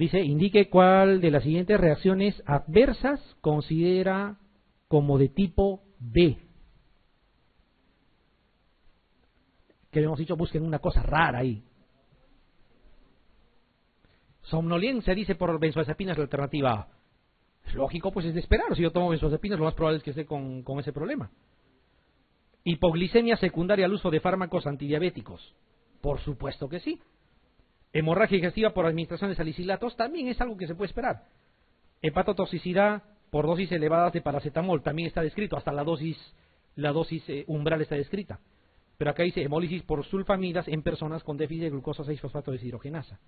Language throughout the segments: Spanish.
Dice, indique cuál de las siguientes reacciones adversas considera como de tipo B. Que habíamos dicho, busquen una cosa rara ahí. Somnolencia, dice, por benzodiazepinas la alternativa A. Es lógico, pues es de esperar. Si yo tomo benzodiazepinas, lo más probable es que esté con ese problema. Hipoglicemia secundaria al uso de fármacos antidiabéticos. Por supuesto que sí. Hemorragia digestiva por administración de salicilatos también es algo que se puede esperar. Hepatotoxicidad por dosis elevadas de paracetamol también está descrito, hasta la dosis umbral está descrita. Pero acá dice hemólisis por sulfamidas en personas con déficit de glucosa 6-fosfato deshidrogenasa.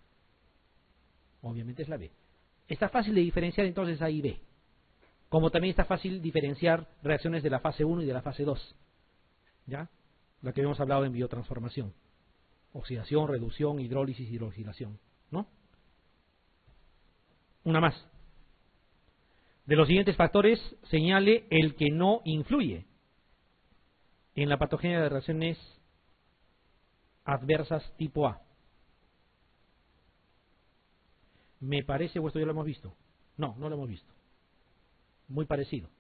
Obviamente es la B. Está fácil de diferenciar entonces A y B. Como también está fácil diferenciar reacciones de la fase 1 y de la fase 2. ¿Ya? La que habíamos hablado en biotransformación. Oxidación, reducción, hidrólisis, hidroxilación, ¿no? Una más. De los siguientes factores, señale el que no influye en la patogenia de reacciones adversas tipo A. Me parece, o esto ya lo hemos visto. No, no lo hemos visto. Muy parecido.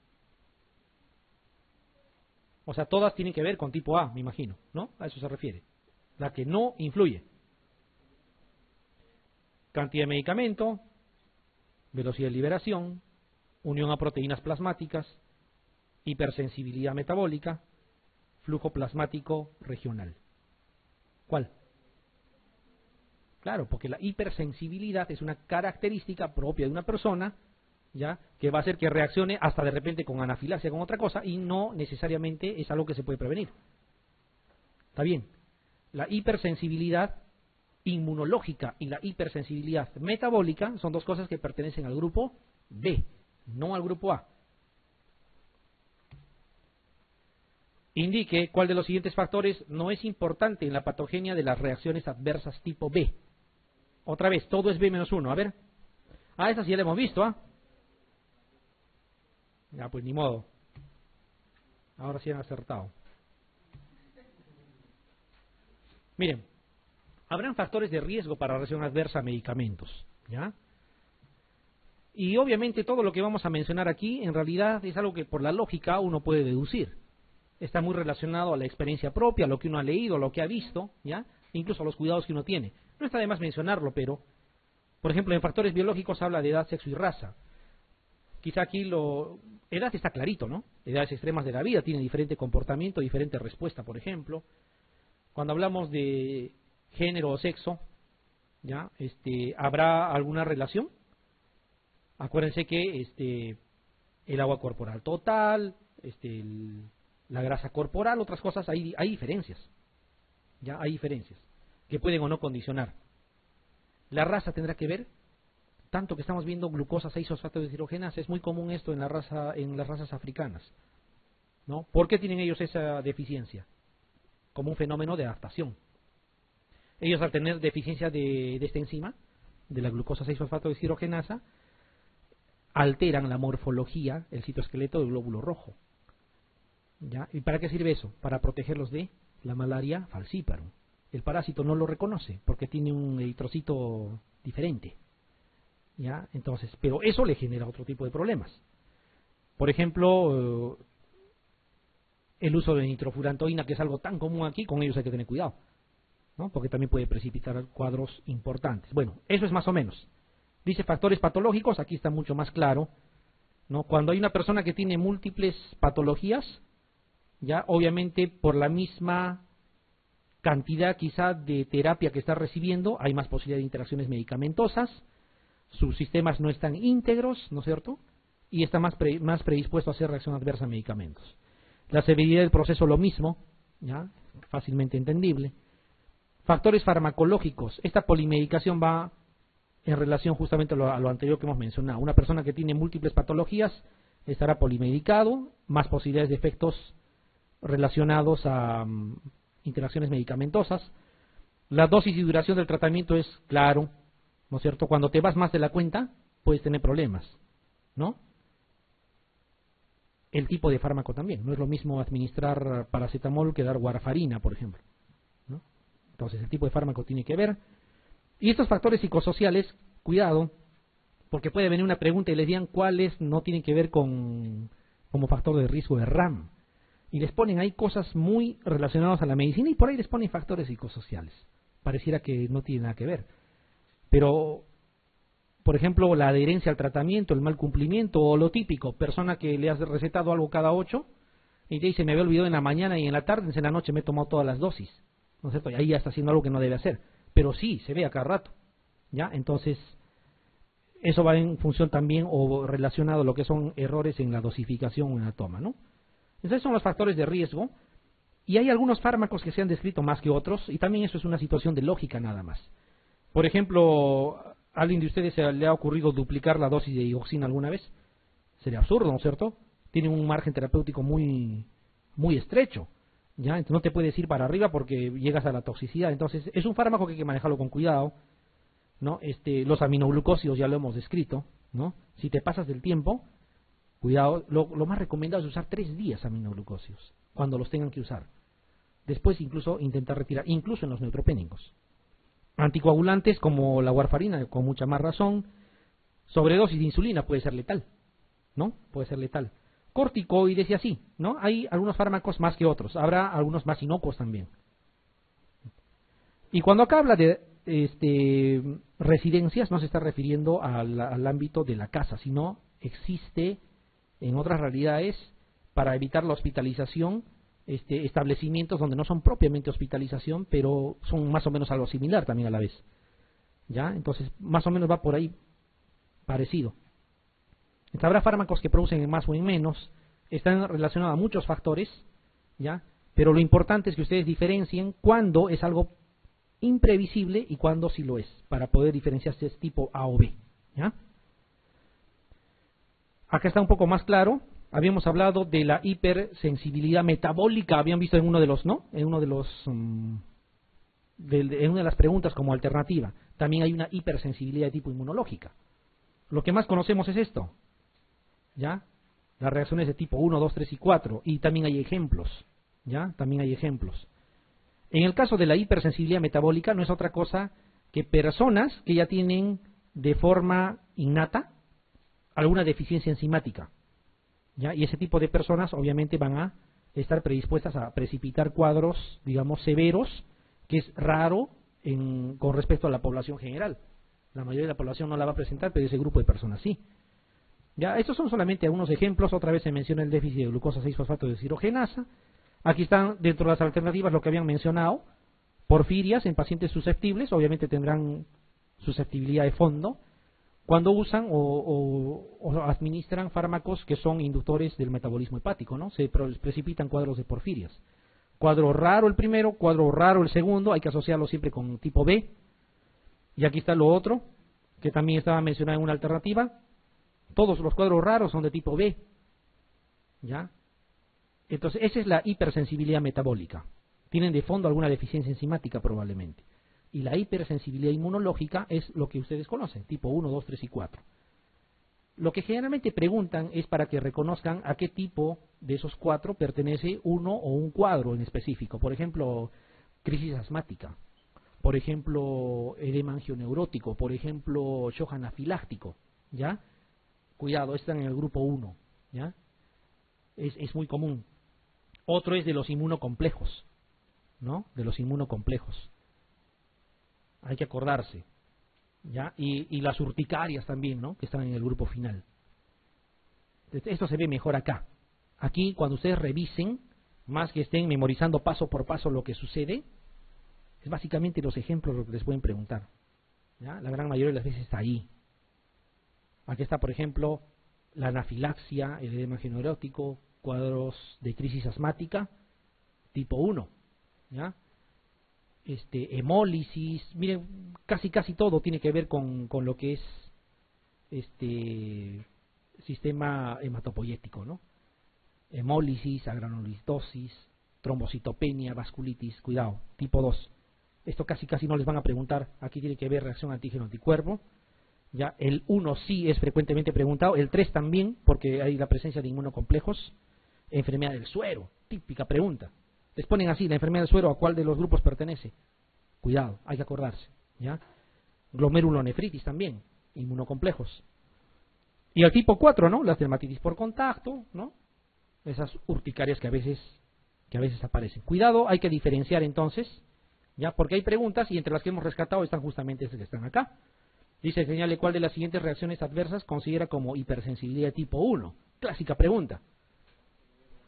O sea, todas tienen que ver con tipo A, me imagino, ¿no? A eso se refiere. La que no influye. Cantidad de medicamento, velocidad de liberación, unión a proteínas plasmáticas, hipersensibilidad metabólica, flujo plasmático regional. ¿Cuál? Claro, porque la hipersensibilidad es una característica propia de una persona, ¿ya? Que va a hacer que reaccione hasta de repente con anafilaxia, con otra cosa, y no necesariamente es algo que se puede prevenir. ¿Está bien? La hipersensibilidad inmunológica y la hipersensibilidad metabólica son dos cosas que pertenecen al grupo B, no al grupo A. Indique cuál de los siguientes factores no es importante en la patogenia de las reacciones adversas tipo B. Otra vez, todo es B-1. A ver. Ah, esa sí ya la hemos visto, ¿ah? Ya, pues ni modo. Ahora sí han acertado. Miren, habrán factores de riesgo para reacción adversa a medicamentos, ¿ya? Y obviamente todo lo que vamos a mencionar aquí en realidad es algo que por la lógica uno puede deducir. Está muy relacionado a la experiencia propia, a lo que uno ha leído, a lo que ha visto, ¿ya? Incluso a los cuidados que uno tiene. No está de más mencionarlo, pero, por ejemplo, en factores biológicos habla de edad, sexo y raza. Quizá aquí edad está clarito, ¿no? Edades extremas de la vida tienen diferente comportamiento, diferente respuesta, por ejemplo. Cuando hablamos de género o sexo, ¿ya? ¿Habrá alguna relación? Acuérdense que el agua corporal total, la grasa corporal, otras cosas, hay diferencias. Ya hay diferencias que pueden o no condicionar. La raza tendrá que ver, tanto que estamos viendo glucosa 6-fosfato deshidrogenasa, es muy común esto en las razas africanas, ¿no? ¿Por qué tienen ellos esa deficiencia? Como un fenómeno de adaptación. Ellos al tener deficiencia de esta enzima, de la glucosa 6-fosfato deshidrogenasa, alteran la morfología, el citoesqueleto del glóbulo rojo. ¿Ya? ¿Y para qué sirve eso? Para protegerlos de la malaria falciparum. El parásito no lo reconoce porque tiene un eritrocito diferente. ¿Ya? Entonces, pero eso le genera otro tipo de problemas. Por ejemplo, el uso de nitrofurantoína, que es algo tan común aquí, con ellos hay que tener cuidado, ¿no? Porque también puede precipitar cuadros importantes. Bueno, eso es más o menos. Dice factores patológicos, aquí está mucho más claro, ¿no? Cuando hay una persona que tiene múltiples patologías, ya obviamente por la misma cantidad quizá de terapia que está recibiendo, hay más posibilidad de interacciones medicamentosas, sus sistemas no están íntegros, ¿no es cierto? Y está más predispuesto a hacer reacción adversa a medicamentos. La severidad del proceso lo mismo, ¿ya? Fácilmente entendible. Factores farmacológicos, esta polimedicación va en relación justamente a lo anterior que hemos mencionado. Una persona que tiene múltiples patologías estará polimedicado, más posibilidades de efectos relacionados a interacciones medicamentosas. La dosis y duración del tratamiento es claro, ¿no es cierto? Cuando te vas más de la cuenta, puedes tener problemas, ¿no? El tipo de fármaco también. No es lo mismo administrar paracetamol que dar warfarina, por ejemplo, ¿no? Entonces el tipo de fármaco tiene que ver. Y estos factores psicosociales, cuidado, porque puede venir una pregunta y les digan cuáles no tienen que ver con como factor de riesgo de RAM. Y les ponen ahí cosas muy relacionadas a la medicina y por ahí les ponen factores psicosociales. Pareciera que no tiene nada que ver. Pero, por ejemplo, la adherencia al tratamiento, el mal cumplimiento o lo típico, persona que le has recetado algo cada 8 y te dice me había olvidado en la mañana y en la tarde, en la noche me he tomado todas las dosis. ¿No es cierto? Y ahí ya está haciendo algo que no debe hacer. Pero sí, se ve a cada rato. ¿Ya? Entonces, eso va en función también o relacionado a lo que son errores en la dosificación o en la toma, ¿no? Entonces son los factores de riesgo y hay algunos fármacos que se han descrito más que otros y también eso es una situación de lógica nada más. Por ejemplo, ¿a alguien de ustedes se le ha ocurrido duplicar la dosis de dioxina alguna vez? Sería absurdo, ¿no es cierto? Tiene un margen terapéutico muy estrecho, ¿ya? Entonces no te puedes ir para arriba porque llegas a la toxicidad. Entonces es un fármaco que hay que manejarlo con cuidado, ¿no? Los aminoglucósidos ya lo hemos descrito, ¿no? Si te pasas del tiempo, cuidado, lo más recomendado es usar 3 días aminoglucósidos, cuando los tengan que usar. Después incluso intentar retirar, incluso en los neutropénicos. Anticoagulantes como la warfarina, con mucha más razón. Sobredosis de insulina puede ser letal, ¿no? Puede ser letal. Corticoides y así, ¿no? Hay algunos fármacos más que otros. Habrá algunos más inocuos también. Y cuando acá habla de residencias, no se está refiriendo al ámbito de la casa, sino existe en otras realidades para evitar la hospitalización, establecimientos donde no son propiamente hospitalización, pero son más o menos algo similar también a la vez. ¿Ya? Entonces, más o menos va por ahí parecido. Entonces, habrá fármacos que producen en más o en menos, están relacionados a muchos factores, ¿ya? Pero lo importante es que ustedes diferencien cuándo es algo imprevisible y cuándo sí lo es, para poder diferenciar si es tipo A o B, ¿ya? Acá está un poco más claro. Habíamos hablado de la hipersensibilidad metabólica, habían visto en uno de los, ¿no? En uno de los en una de las preguntas como alternativa. También hay una hipersensibilidad de tipo inmunológica. Lo que más conocemos es esto, ¿ya? Las reacciones de tipo 1, 2, 3 y 4. Y también hay ejemplos, ¿ya? También hay ejemplos. En el caso de la hipersensibilidad metabólica no es otra cosa que personas que ya tienen de forma innata alguna deficiencia enzimática, ¿ya? Y ese tipo de personas obviamente van a estar predispuestas a precipitar cuadros, digamos, severos, que es raro con respecto a la población general. La mayoría de la población no la va a presentar, pero ese grupo de personas sí. Ya, estos son solamente algunos ejemplos. Otra vez se menciona el déficit de glucosa 6-fosfato de deshidrogenasa. Aquí están dentro de las alternativas lo que habían mencionado. Porfirias en pacientes susceptibles, obviamente tendrán susceptibilidad de fondo cuando usan o administran fármacos que son inductores del metabolismo hepático, ¿no? Se precipitan cuadros de porfirias. Cuadro raro el primero, cuadro raro el segundo, hay que asociarlo siempre con tipo B. Y aquí está lo otro, que también estaba mencionado en una alternativa. Todos los cuadros raros son de tipo B, ¿ya? Entonces, esa es la hipersensibilidad metabólica. Tienen de fondo alguna deficiencia enzimática probablemente. Y la hipersensibilidad inmunológica es lo que ustedes conocen, tipo 1, 2, 3 y 4. Lo que generalmente preguntan es para que reconozcan a qué tipo de esos 4 pertenece uno o un cuadro en específico. Por ejemplo, crisis asmática. Por ejemplo, edema angioneurótico. Por ejemplo, shock anafiláctico, ¿ya? Cuidado, están en el grupo 1, ¿ya? Es muy común. Otro es de los inmunocomplejos, ¿no? De los inmunocomplejos. Hay que acordarse, ¿ya? Y las urticarias también, ¿no? Que están en el grupo final. Esto se ve mejor acá. Aquí, cuando ustedes revisen, más que estén memorizando paso por paso lo que sucede, es básicamente los ejemplos lo que les pueden preguntar, ¿ya? La gran mayoría de las veces está ahí. Aquí está, por ejemplo, la anafilaxia, el edema angioneurótico, cuadros de crisis asmática, tipo 1, ¿ya? Hemólisis, miren, casi todo tiene que ver con lo que es sistema hematopoyético, ¿no? Hemólisis, agranulitosis, trombocitopenia, vasculitis, cuidado, tipo 2. Esto casi no les van a preguntar, aquí tiene que ver reacción antígeno-anticuerpo. Ya, el 1 sí es frecuentemente preguntado, el 3 también, porque hay la presencia de inmunocomplejos. Enfermedad del suero, típica pregunta. Les ponen así, la enfermedad del suero, ¿a cuál de los grupos pertenece? Cuidado, hay que acordarse, ¿ya? Glomerulonefritis también, inmunocomplejos. Y el tipo 4, ¿no? Las dermatitis por contacto, ¿no? Esas urticarias que a veces aparecen. Cuidado, hay que diferenciar entonces, ya, porque hay preguntas y entre las que hemos rescatado están justamente esas que están acá. Dice, señale cuál de las siguientes reacciones adversas considera como hipersensibilidad tipo 1. Clásica pregunta.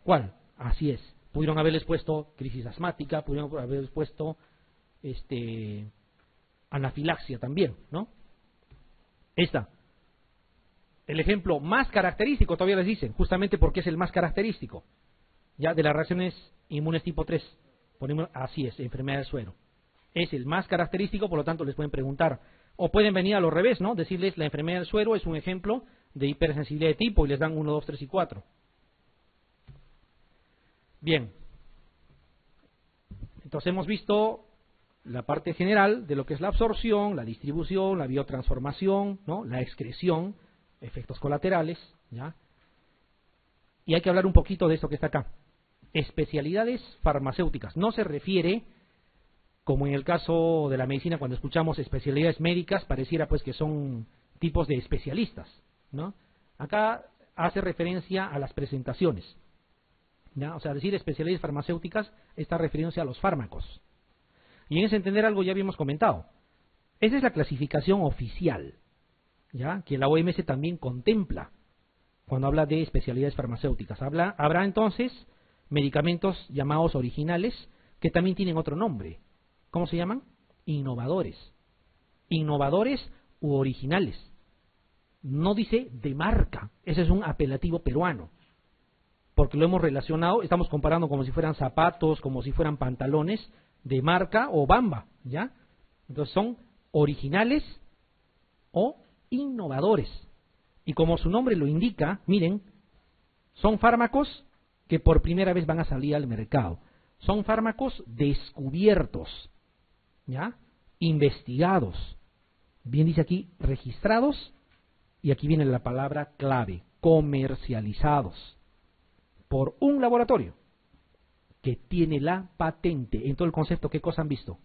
¿Cuál? Así es. Pudieron haberles puesto crisis asmática, pudieron haberles puesto anafilaxia también, ¿no? Esta. El ejemplo más característico, todavía les dicen, justamente porque es el más característico, ya, de las reacciones inmunes tipo 3. Ponemos, así es, enfermedad del suero. Es el más característico, por lo tanto les pueden preguntar, o pueden venir a lo revés, ¿no? Decirles, la enfermedad del suero es un ejemplo de hipersensibilidad de tipo, y les dan 1, 2, 3 y 4. Bien. Entonces hemos visto la parte general de lo que es la absorción, la distribución, la biotransformación, ¿no? La excreción, efectos colaterales, ¿ya? Y hay que hablar un poquito de esto que está acá. Especialidades farmacéuticas. No se refiere, como en el caso de la medicina, cuando escuchamos especialidades médicas, pareciera pues que son tipos de especialistas, ¿no? Acá hace referencia a las presentaciones, ¿ya? O sea, decir especialidades farmacéuticas está refiriéndose a los fármacos. Y en ese entender algo ya habíamos comentado. Esa es la clasificación oficial, ¿ya? Que la OMS también contempla cuando habla de especialidades farmacéuticas. Habrá entonces medicamentos llamados originales que también tienen otro nombre. ¿Cómo se llaman? Innovadores. Innovadores u originales. No dice de marca. Ese es un apelativo peruano. Porque lo hemos relacionado, estamos comparando como si fueran zapatos, como si fueran pantalones de marca o Bamba, ¿ya? Entonces son originales o innovadores. Y como su nombre lo indica, miren, son fármacos que por primera vez van a salir al mercado. Son fármacos descubiertos, ¿ya? Investigados. Bien dice aquí, registrados, y aquí viene la palabra clave, comercializados por un laboratorio que tiene la patente. En todo el concepto, ¿qué cosa han visto?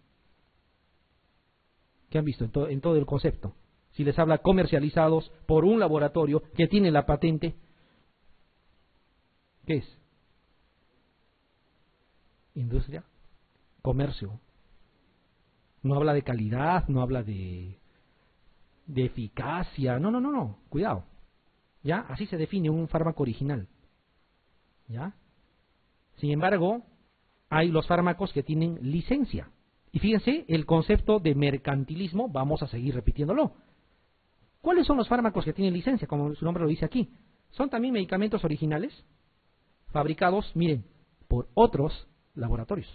¿Qué han visto en todo el concepto? Si les habla comercializados por un laboratorio que tiene la patente, ¿qué es? Industria, comercio. No habla de calidad, no habla de eficacia. No, cuidado. ¿Ya? Así se define un fármaco original. ¿Ya? Sin embargo, hay los fármacos que tienen licencia. Y fíjense, el concepto de mercantilismo, vamos a seguir repitiéndolo. ¿Cuáles son los fármacos que tienen licencia? Como su nombre lo dice aquí. Son también medicamentos originales, fabricados, miren, por otros laboratorios.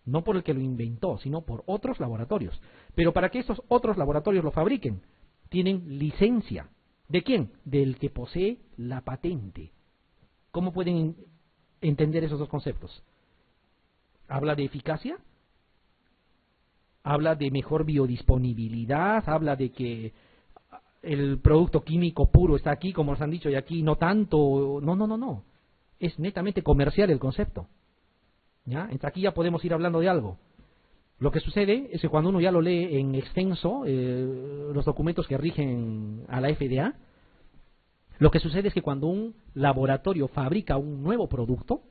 No por el que lo inventó, sino por otros laboratorios. Pero para que estos otros laboratorios lo fabriquen, tienen licencia. ¿De quién? Del que posee la patente. ¿Cómo pueden entender esos dos conceptos? ¿Habla de eficacia? ¿Habla de mejor biodisponibilidad? ¿Habla de que el producto químico puro está aquí, como nos han dicho, y aquí no tanto? No. Es netamente comercial el concepto. ¿Ya? Entre aquí ya podemos ir hablando de algo. Lo que sucede es que cuando uno ya lo lee en extenso, los documentos que rigen a la FDA, lo que sucede es que cuando un laboratorio fabrica un nuevo producto,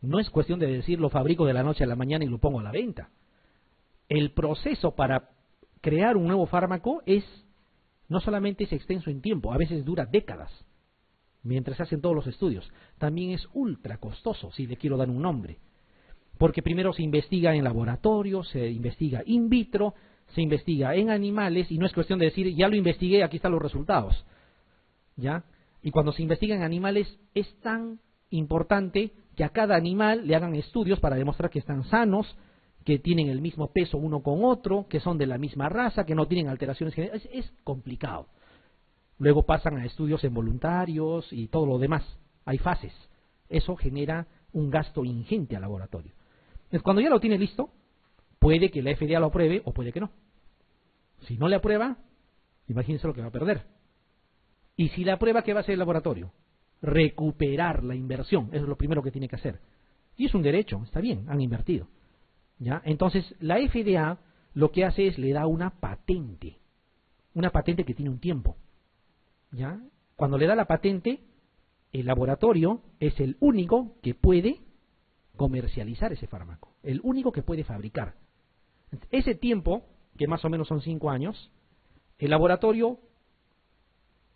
no es cuestión de decir lo fabrico de la noche a la mañana y lo pongo a la venta. El proceso para crear un nuevo fármaco no solamente es extenso en tiempo, a veces dura décadas, mientras se hacen todos los estudios. También es ultra costoso, si le quiero dar un nombre. Porque primero se investiga en laboratorio, se investiga in vitro, se investiga en animales, y no es cuestión de decir, ya lo investigué, aquí están los resultados. ¿Ya? Y cuando se investiga en animales, es tan importante que a cada animal le hagan estudios para demostrar que están sanos, que tienen el mismo peso uno con otro, que son de la misma raza, que no tienen alteraciones genéticas. Es complicado. Luego pasan a estudios en voluntarios y todo lo demás. Hay fases. Eso genera un gasto ingente al laboratorio. Entonces, cuando ya lo tiene listo, puede que la FDA lo apruebe o puede que no. Si no le aprueba, imagínense lo que va a perder. Y si la aprueba, ¿qué va a hacer el laboratorio? Recuperar la inversión. Eso es lo primero que tiene que hacer. Y es un derecho, está bien, han invertido. ¿Ya? Entonces, la FDA lo que hace es le da una patente que tiene un tiempo. ¿Ya? Cuando le da la patente, el laboratorio es el único que puede comercializar ese fármaco, el único que puede fabricar. Ese tiempo, que más o menos son 5 años, el laboratorio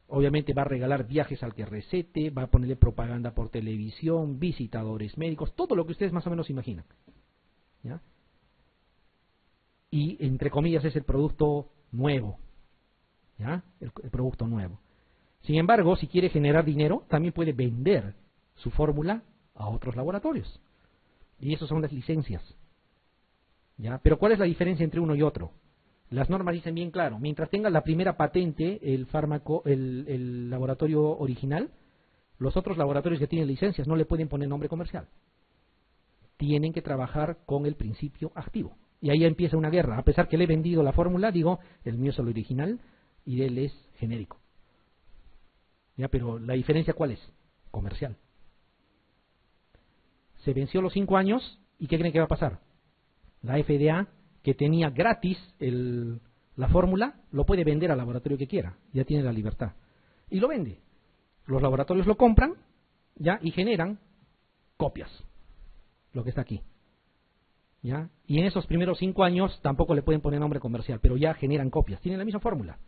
obviamente va a regalar viajes al que recete, va a ponerle propaganda por televisión, visitadores médicos, todo lo que ustedes más o menos imaginan, ¿ya? Y entre comillas es el producto nuevo, ¿ya? El producto nuevo. Sin embargo, si quiere generar dinero, también puede vender su fórmula a otros laboratorios. Y eso son las licencias, ¿ya? Pero ¿cuál es la diferencia entre uno y otro? Las normas dicen bien claro, mientras tenga la primera patente el fármaco, el laboratorio original, los otros laboratorios que tienen licencias no le pueden poner nombre comercial. Tienen que trabajar con el principio activo. Y ahí empieza una guerra. A pesar que le he vendido la fórmula, digo, el mío es el original y él es genérico. ¿Ya? Pero la diferencia ¿cuál es? Comercial. Se venció los 5 años y ¿qué creen que va a pasar? La FDA, que tenía gratis la fórmula, lo puede vender al laboratorio que quiera, ya tiene la libertad. Y lo vende. Los laboratorios lo compran, ya, y generan copias, lo que está aquí. ¿Ya? Y en esos primeros 5 años tampoco le pueden poner nombre comercial, pero ya generan copias, tienen la misma fórmula.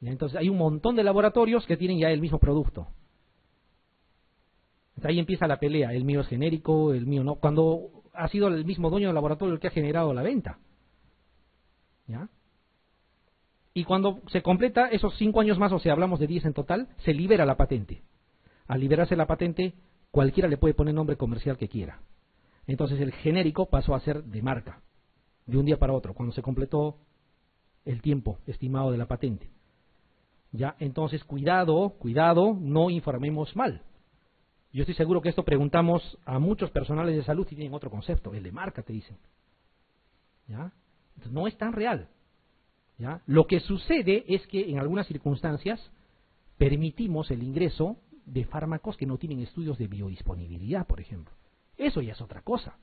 ¿Ya? Entonces hay un montón de laboratorios que tienen ya el mismo producto. Entonces, ahí empieza la pelea, el mío es genérico, el mío no, cuando ha sido el mismo dueño del laboratorio el que ha generado la venta. ¿Ya? Y cuando se completa esos 5 años más, o sea, hablamos de 10 en total, se libera la patente. Al liberarse la patente, cualquiera le puede poner nombre comercial que quiera. Entonces el genérico pasó a ser de marca, de un día para otro, cuando se completó el tiempo estimado de la patente. ¿Ya? Entonces, cuidado, no informemos mal. Yo estoy seguro que esto preguntamos a muchos personales de salud y tienen otro concepto, el de marca, te dicen. ¿Ya? Entonces, no es tan real. ¿Ya? Lo que sucede es que en algunas circunstancias permitimos el ingreso de fármacos que no tienen estudios de biodisponibilidad, por ejemplo. Eso ya es otra cosa.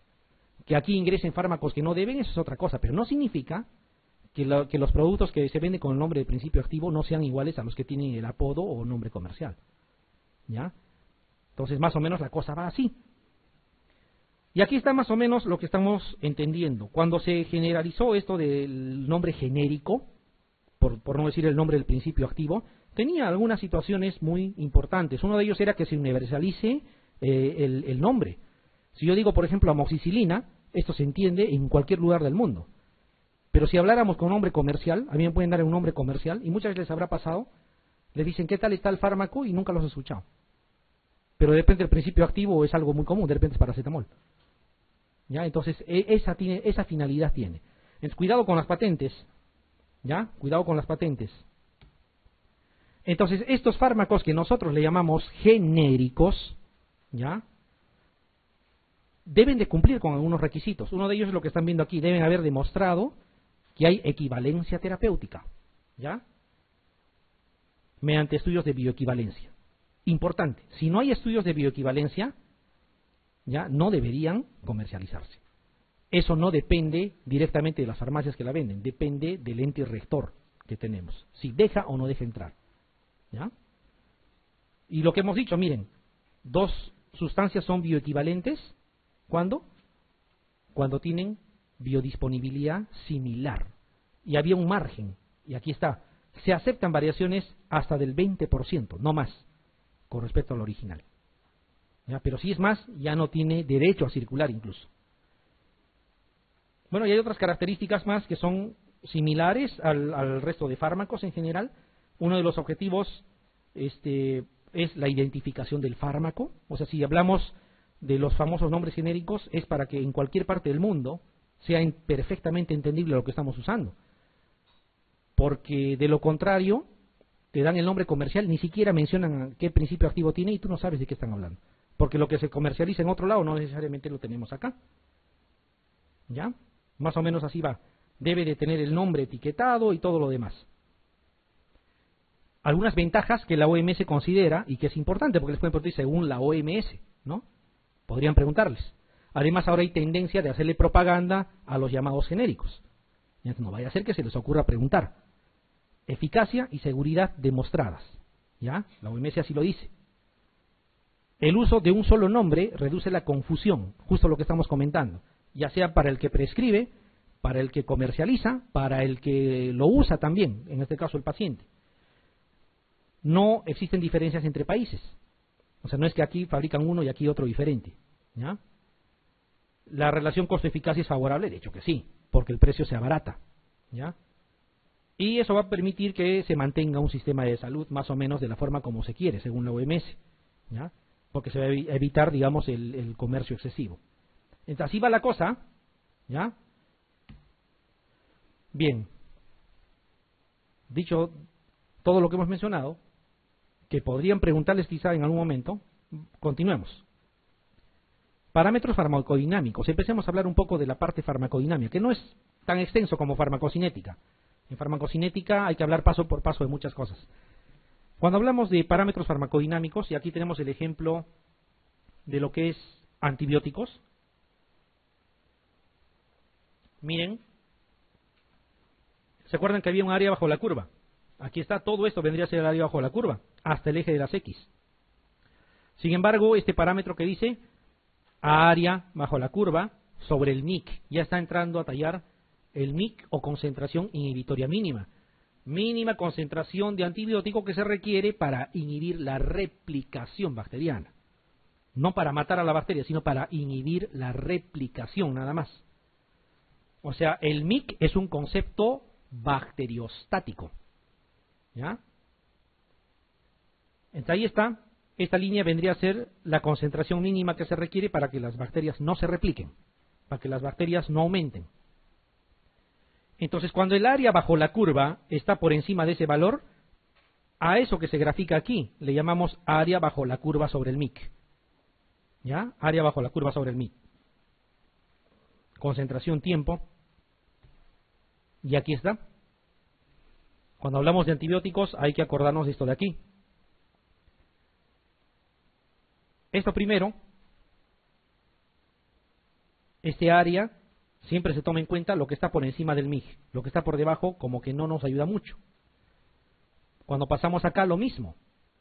Que aquí ingresen fármacos que no deben, eso es otra cosa, pero no significa que los productos que se venden con el nombre de principio activo no sean iguales a los que tienen el apodo o nombre comercial. ¿Ya? Entonces, más o menos la cosa va así. Y aquí está más o menos lo que estamos entendiendo. Cuando se generalizó esto del nombre genérico, por no decir el nombre del principio activo, tenía algunas situaciones muy importantes. Uno de ellos era que se universalice el nombre. Si yo digo, por ejemplo, amoxicilina, esto se entiende en cualquier lugar del mundo. Pero si habláramos con nombre comercial, a mí me pueden dar un nombre comercial, y muchas veces les habrá pasado, les dicen, ¿qué tal está el fármaco? Y nunca los he escuchado. Pero de repente el principio activo es algo muy común, de repente es paracetamol. ¿Ya? Entonces, esa finalidad tiene. Entonces, cuidado con las patentes. ¿Ya? Cuidado con las patentes. Entonces, estos fármacos que nosotros le llamamos genéricos, ¿ya? Deben de cumplir con algunos requisitos. Uno de ellos es lo que están viendo aquí. Deben haber demostrado que hay equivalencia terapéutica, ¿ya? Mediante estudios de bioequivalencia. Importante. Si no hay estudios de bioequivalencia, ya no deberían comercializarse. Eso no depende directamente de las farmacias que la venden, depende del ente rector que tenemos, si deja o no deja entrar. ¿Ya? Y lo que hemos dicho, miren, 2 sustancias son bioequivalentes, ¿cuándo? Cuando tienen biodisponibilidad similar. Y había un margen, y aquí está, se aceptan variaciones hasta del 20%, no más, con respecto al original. ¿Ya? Pero si es más, ya no tiene derecho a circular incluso. Bueno, y hay otras características más que son similares al resto de fármacos en general. Uno de los objetivos es la identificación del fármaco. O sea, si hablamos de los famosos nombres genéricos, es para que en cualquier parte del mundo sea perfectamente entendible lo que estamos usando. Porque de lo contrario, te dan el nombre comercial, ni siquiera mencionan qué principio activo tiene y tú no sabes de qué están hablando. Porque lo que se comercializa en otro lado no necesariamente lo tenemos acá. ¿Ya? Más o menos así va. Debe de tener el nombre etiquetado y todo lo demás. Algunas ventajas que la OMS considera y que es importante porque les pueden preguntar según la OMS, ¿no? Podrían preguntarles. Además, ahora hay tendencia de hacerle propaganda a los llamados genéricos. No vaya a ser que se les ocurra preguntar. eficacia y seguridad demostradas. ¿Ya? La OMS así lo dice. El uso de un solo nombre reduce la confusión, justo lo que estamos comentando, ya sea para el que prescribe, para el que comercializa, para el que lo usa también, en este caso el paciente. No existen diferencias entre países. O sea, no es que aquí fabrican uno y aquí otro diferente. ¿Ya? La relación costo-eficacia es favorable, de hecho que sí, porque el precio se abarata. ¿Ya? Y eso va a permitir que se mantenga un sistema de salud más o menos de la forma como se quiere, según la OMS. ¿Ya? Porque se va a evitar, digamos, el comercio excesivo. Entonces, así va la cosa. ¿Ya? Bien. Dicho todo lo que hemos mencionado, que podrían preguntarles quizá en algún momento, continuemos. Parámetros farmacodinámicos. Empecemos a hablar un poco de la parte farmacodinámica, que no es tan extenso como farmacocinética. En farmacocinética hay que hablar paso por paso de muchas cosas. Cuando hablamos de parámetros farmacodinámicos, y aquí tenemos el ejemplo de lo que es antibióticos. Miren, ¿se acuerdan que había un área bajo la curva? Aquí está, todo esto vendría a ser el área bajo la curva, hasta el eje de las X. Sin embargo, este parámetro que dice área bajo la curva sobre el MIC, ya está entrando a tallar el MIC o concentración inhibitoria mínima. Mínima concentración de antibiótico que se requiere para inhibir la replicación bacteriana. No para matar a la bacteria, sino para inhibir la replicación nada más. O sea, el MIC es un concepto bacteriostático. ¿Ya? Entonces ahí está. Esta línea vendría a ser la concentración mínima que se requiere para que las bacterias no se repliquen, para que las bacterias no aumenten. Entonces, cuando el área bajo la curva está por encima de ese valor, a eso que se grafica aquí le llamamos área bajo la curva sobre el MIC. ¿Ya? Área bajo la curva sobre el MIC. Concentración, tiempo. Y aquí está. Cuando hablamos de antibióticos hay que acordarnos de esto de aquí. Esto primero, este área, siempre se toma en cuenta lo que está por encima del MIG. Lo que está por debajo como que no nos ayuda mucho. Cuando pasamos acá lo mismo.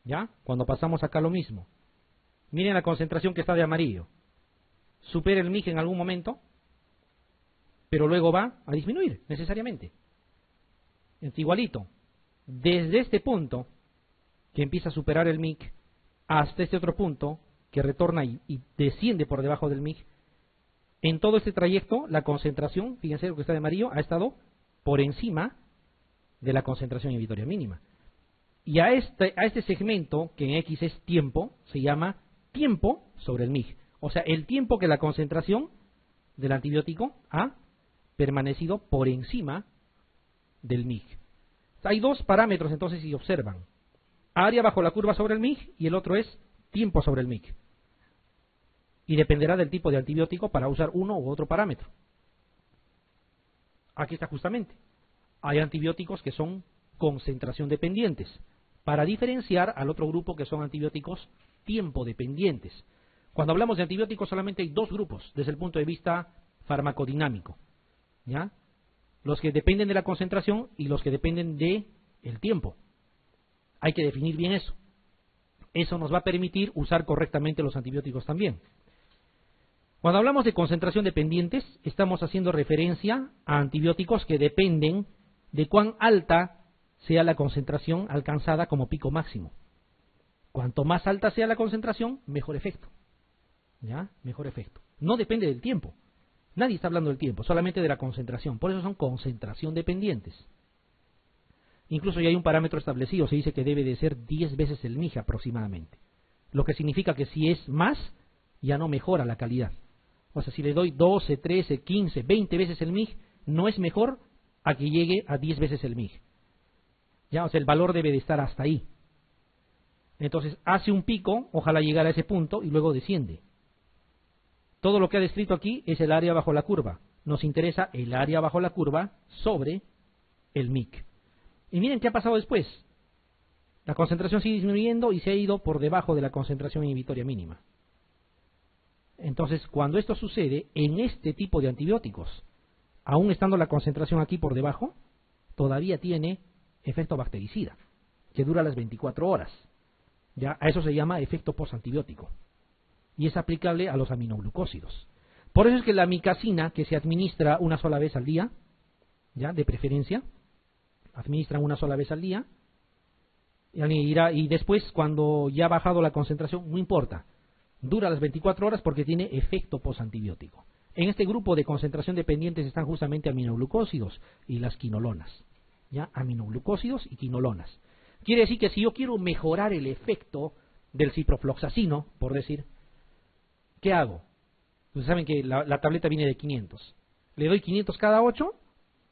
¿Ya? Cuando pasamos acá lo mismo. Miren la concentración que está de amarillo. Supera el MIG en algún momento, pero luego va a disminuir necesariamente. Es igualito. Desde este punto que empieza a superar el MIG hasta este otro punto que retorna y desciende por debajo del MIG, en todo este trayecto la concentración, fíjense lo que está de amarillo, ha estado por encima de la concentración inhibitoria mínima. Y a este segmento, que en X es tiempo, se llama tiempo sobre el MIG. O sea, el tiempo que la concentración del antibiótico ha permanecido por encima del MIG. Hay dos parámetros entonces si observan. Área bajo la curva sobre el MIG y el otro es tiempo sobre el MIG. Y dependerá del tipo de antibiótico para usar uno u otro parámetro. Aquí está justamente. Hay antibióticos que son concentración dependientes, para diferenciar al otro grupo que son antibióticos tiempo dependientes. Cuando hablamos de antibióticos solamente hay dos grupos desde el punto de vista farmacodinámico. ¿Ya? Los que dependen de la concentración y los que dependen de el tiempo. Hay que definir bien eso. Eso nos va a permitir usar correctamente los antibióticos también. Cuando hablamos de concentración dependientes, estamos haciendo referencia a antibióticos que dependen de cuán alta sea la concentración alcanzada como pico máximo. Cuanto más alta sea la concentración, mejor efecto. ¿Ya? Mejor efecto. No depende del tiempo. Nadie está hablando del tiempo, solamente de la concentración. Por eso son concentración dependientes. Incluso ya hay un parámetro establecido, se dice que debe de ser 10 veces el MIG aproximadamente. Lo que significa que si es más, ya no mejora la calidad. O sea, si le doy 12, 13, 15, 20 veces el MIG, no es mejor a que llegue a 10 veces el MIG. Ya, o sea, el valor debe de estar hasta ahí. Entonces, hace un pico, ojalá llegara a ese punto, y luego desciende. Todo lo que ha descrito aquí es el área bajo la curva. Nos interesa el área bajo la curva sobre el MIG. Y miren qué ha pasado después. La concentración sigue disminuyendo y se ha ido por debajo de la concentración inhibitoria mínima. Entonces, cuando esto sucede en este tipo de antibióticos, aún estando la concentración aquí por debajo, todavía tiene efecto bactericida, que dura las 24 horas. ¿Ya? A eso se llama efecto postantibiótico. Y es aplicable a los aminoglucósidos. Por eso es que la amicacina, que se administra una sola vez al día, ya de preferencia, administran una sola vez al día, y después, cuando ya ha bajado la concentración, no importa, dura las 24 horas porque tiene efecto postantibiótico. En este grupo de concentración dependientes están justamente aminoglucósidos y las quinolonas. ¿Ya? Aminoglucósidos y quinolonas. Quiere decir que si yo quiero mejorar el efecto del ciprofloxacino, por decir, ¿qué hago? Ustedes saben que la tableta viene de 500. ¿Le doy 500 cada 8?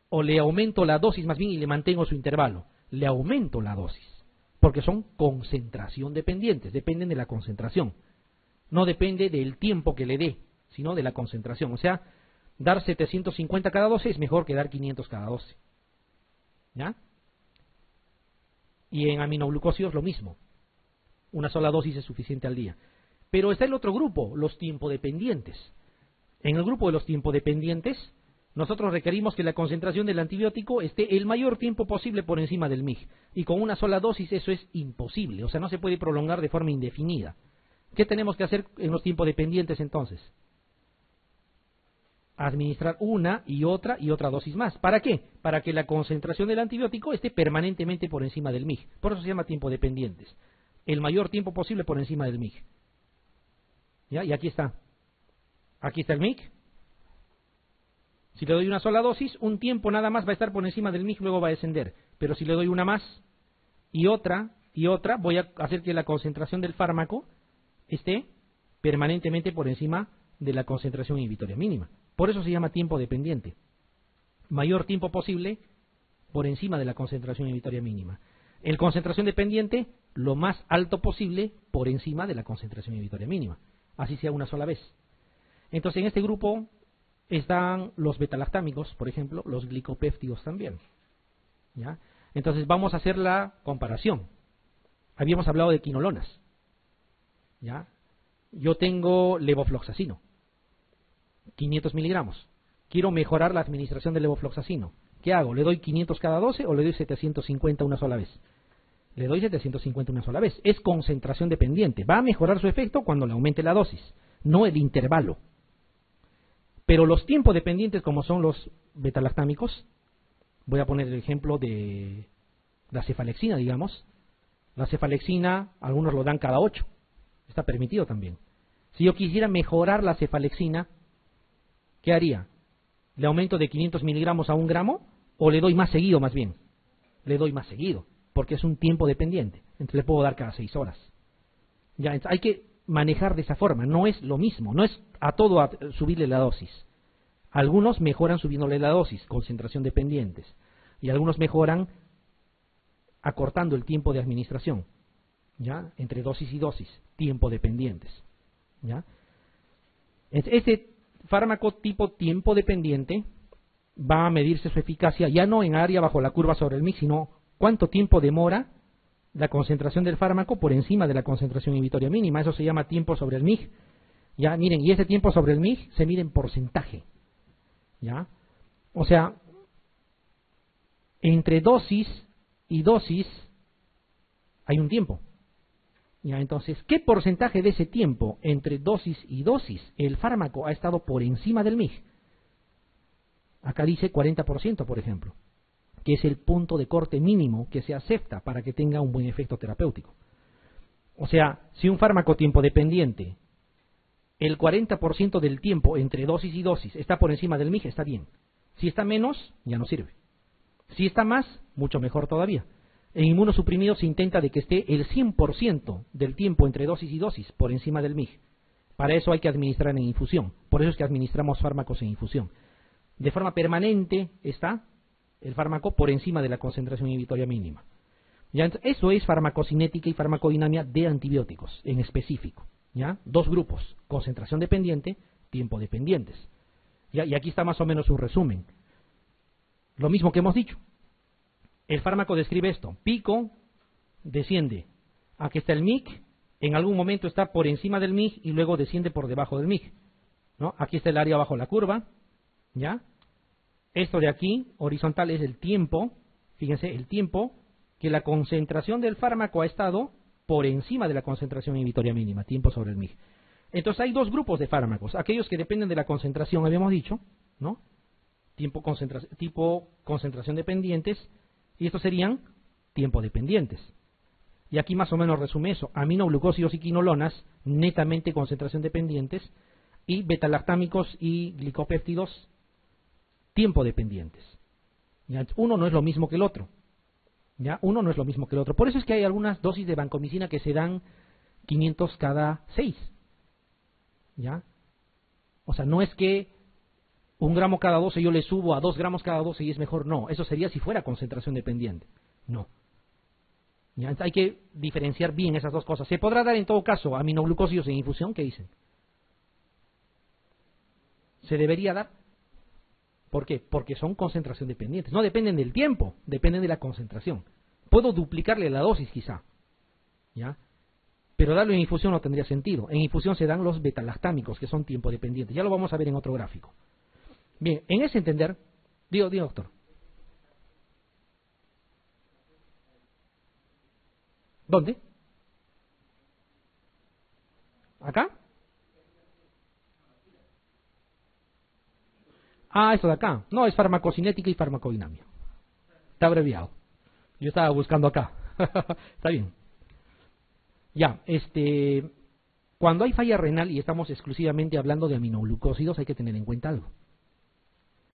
¿O le aumento la dosis más bien y le mantengo su intervalo? Le aumento la dosis. Porque son concentración dependientes, dependen de la concentración. No depende del tiempo que le dé, sino de la concentración. O sea, dar 750 cada 12 es mejor que dar 500 cada 12. ¿Ya? Y en aminoglucósidos lo mismo. Una sola dosis es suficiente al día. Pero está el otro grupo, los tiempodependientes. En el grupo de los tiempodependientes, nosotros requerimos que la concentración del antibiótico esté el mayor tiempo posible por encima del MIG. Y con una sola dosis eso es imposible. O sea, no se puede prolongar de forma indefinida. ¿Qué tenemos que hacer en los tiempodependientes entonces? Administrar una y otra dosis más. ¿Para qué? Para que la concentración del antibiótico esté permanentemente por encima del MIG. Por eso se llama tiempodependientes. El mayor tiempo posible por encima del MIG. ¿Ya? Y aquí está. Aquí está el MIG. Si le doy una sola dosis, un tiempo nada más va a estar por encima del MIG, luego va a descender. Pero si le doy una más y otra, voy a hacer que la concentración del fármaco esté permanentemente por encima de la concentración inhibitoria mínima. Por eso se llama tiempo dependiente. Mayor tiempo posible por encima de la concentración inhibitoria mínima. En concentración dependiente, lo más alto posible por encima de la concentración inhibitoria mínima. Así sea una sola vez. Entonces, en este grupo están los betalactámicos, por ejemplo, los glicopéptidos también. ¿Ya? Entonces, vamos a hacer la comparación. Habíamos hablado de quinolonas. ¿Ya? Yo tengo levofloxacino, 500 miligramos. Quiero mejorar la administración del levofloxacino. ¿Qué hago? ¿Le doy 500 cada 12 o le doy 750 una sola vez? Le doy 750 una sola vez. Es concentración dependiente. Va a mejorar su efecto cuando le aumente la dosis, no el intervalo. Pero los tiempos dependientes, como son los betalactámicos, voy a poner el ejemplo de la cefalexina, digamos. La cefalexina, algunos lo dan cada 8. Está permitido también. Si yo quisiera mejorar la cefalexina, ¿qué haría? ¿Le aumento de 500 miligramos a 1 gramo? ¿O le doy más seguido más bien? Le doy más seguido, porque es un tiempo dependiente. Entonces le puedo dar cada 6 horas. Ya, hay que manejar de esa forma. No es lo mismo. No es a todo a subirle la dosis. Algunos mejoran subiéndole la dosis, concentración dependientes. Y algunos mejoran acortando el tiempo de administración. ¿Ya? Entre dosis y dosis, tiempo dependientes. ¿Ya? Este fármaco tipo tiempo dependiente va a medirse su eficacia ya no en área bajo la curva sobre el MIG, sino cuánto tiempo demora la concentración del fármaco por encima de la concentración inhibitoria mínima. Eso se llama tiempo sobre el MIG. Ya, miren, y ese tiempo sobre el MIG se mide en porcentaje. ¿Ya? O sea, entre dosis y dosis hay un tiempo. ¿Ya? Entonces, ¿qué porcentaje de ese tiempo entre dosis y dosis el fármaco ha estado por encima del MIG? Acá dice 40%, por ejemplo, que es el punto de corte mínimo que se acepta para que tenga un buen efecto terapéutico. O sea, si un fármaco tiempo dependiente, el 40% del tiempo entre dosis y dosis está por encima del MIG, está bien. Si está menos, ya no sirve. Si está más, mucho mejor todavía. En inmunosuprimidos se intenta de que esté el 100% del tiempo entre dosis y dosis por encima del MIG. Para eso hay que administrar en infusión. Por eso es que administramos fármacos en infusión. De forma permanente está el fármaco por encima de la concentración inhibitoria mínima. ¿Ya? Eso es farmacocinética y farmacodinamia de antibióticos en específico. ¿Ya? Dos grupos, concentración dependiente, tiempo dependientes. ¿Ya? Y aquí está más o menos un resumen. Lo mismo que hemos dicho. El fármaco describe esto. Pico, desciende. Aquí está el MIG. En algún momento está por encima del MIG y luego desciende por debajo del MIG. ¿No? Aquí está el área bajo la curva. ¿Ya? Esto de aquí, horizontal, es el tiempo. Fíjense, el tiempo que la concentración del fármaco ha estado por encima de la concentración inhibitoria mínima, tiempo sobre el MIG. Entonces hay dos grupos de fármacos, aquellos que dependen de la concentración, habíamos dicho, ¿no? Tipo concentración dependientes, y estos serían tiempo dependientes. Y aquí más o menos resume eso: aminoglucósidos y quinolonas, netamente concentración dependientes, y betalactámicos y glicopéptidos, tiempo dependientes. ¿Ya? Uno no es lo mismo que el otro. ¿Ya? Uno no es lo mismo que el otro. Por eso es que hay algunas dosis de vancomicina que se dan 500 cada 6. ¿Ya? O sea, no es que 1 gramo cada 12 yo le subo a 2 gramos cada 12 y es mejor. No, eso sería si fuera concentración dependiente. No. ¿Ya? Hay que diferenciar bien esas dos cosas. Se podrá dar en todo caso aminoglucósidos en infusión, ¿qué dicen? ¿Se debería dar? ¿Por qué? Porque son concentración dependientes. No dependen del tiempo, dependen de la concentración. Puedo duplicarle la dosis quizá, ¿ya? Pero darlo en infusión no tendría sentido. En infusión se dan los betalactámicos, que son tiempo dependientes. Ya lo vamos a ver en otro gráfico. Bien, en ese entender, digo doctor. ¿Dónde? ¿Acá? Ah, esto de acá. No, es farmacocinética y farmacodinamia. Está abreviado. Yo estaba buscando acá. Está bien. Ya, cuando hay falla renal y estamos exclusivamente hablando de aminoglucósidos, hay que tener en cuenta algo.